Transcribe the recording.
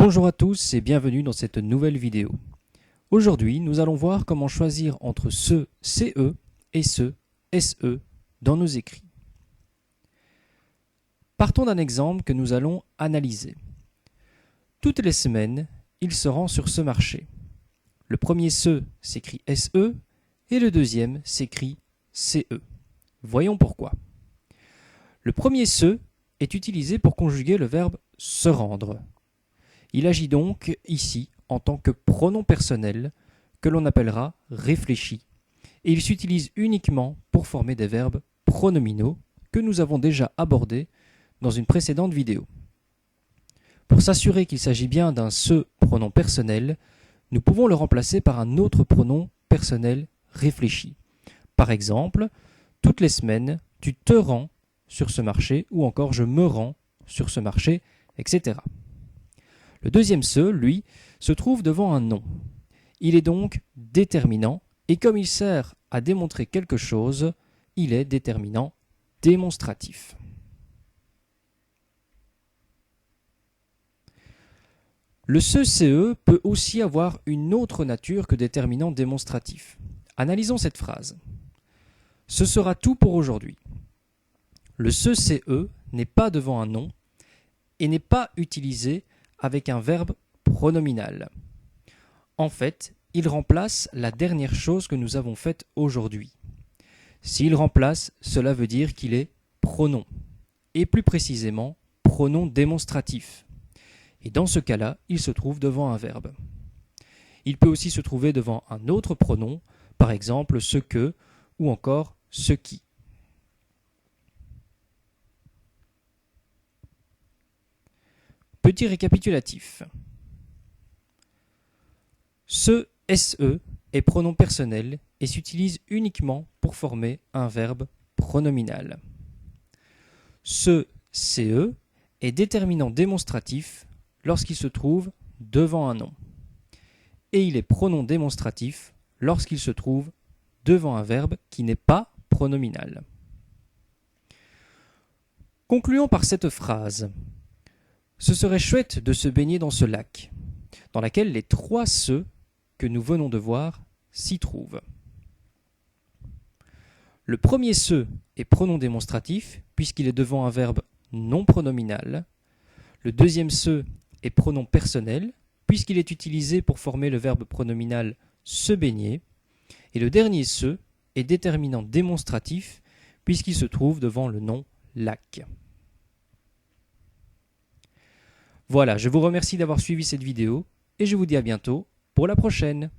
Bonjour à tous et bienvenue dans cette nouvelle vidéo. Aujourd'hui, nous allons voir comment choisir entre ce CE et ce SE dans nos écrits. Partons d'un exemple que nous allons analyser. Toutes les semaines, il se rend sur ce marché. Le premier ce s'écrit SE et le deuxième s'écrit CE. Voyons pourquoi. Le premier ce est utilisé pour conjuguer le verbe se rendre. Il agit donc ici en tant que pronom personnel que l'on appellera réfléchi et il s'utilise uniquement pour former des verbes pronominaux que nous avons déjà abordés dans une précédente vidéo. Pour s'assurer qu'il s'agit bien d'un ce pronom personnel, nous pouvons le remplacer par un autre pronom personnel réfléchi. Par exemple, toutes les semaines, tu te rends sur ce marché ou encore je me rends sur ce marché, etc. Le deuxième ce, lui, se trouve devant un nom. Il est donc déterminant et comme il sert à démontrer quelque chose, il est déterminant démonstratif. Le ce CE peut aussi avoir une autre nature que déterminant démonstratif. Analysons cette phrase. Ce sera tout pour aujourd'hui. Le ce CE n'est pas devant un nom et n'est pas utilisé avec un verbe pronominal. En fait, il remplace la dernière chose que nous avons faite aujourd'hui. S'il remplace, cela veut dire qu'il est pronom, et plus précisément pronom démonstratif. Et dans ce cas-là, il se trouve devant un verbe. Il peut aussi se trouver devant un autre pronom, par exemple ce que ou encore ce qui. Petit récapitulatif. Ce SE est pronom personnel et s'utilise uniquement pour former un verbe pronominal. Ce CE est déterminant démonstratif lorsqu'il se trouve devant un nom. Et il est pronom démonstratif lorsqu'il se trouve devant un verbe qui n'est pas pronominal. Concluons par cette phrase. Ce serait chouette de se baigner dans ce lac, dans lequel les trois ce que nous venons de voir s'y trouvent. Le premier ce est pronom démonstratif puisqu'il est devant un verbe non pronominal. Le deuxième ce est pronom personnel puisqu'il est utilisé pour former le verbe pronominal se baigner. Et le dernier ce est déterminant démonstratif puisqu'il se trouve devant le nom lac. Voilà, je vous remercie d'avoir suivi cette vidéo et je vous dis à bientôt pour la prochaine.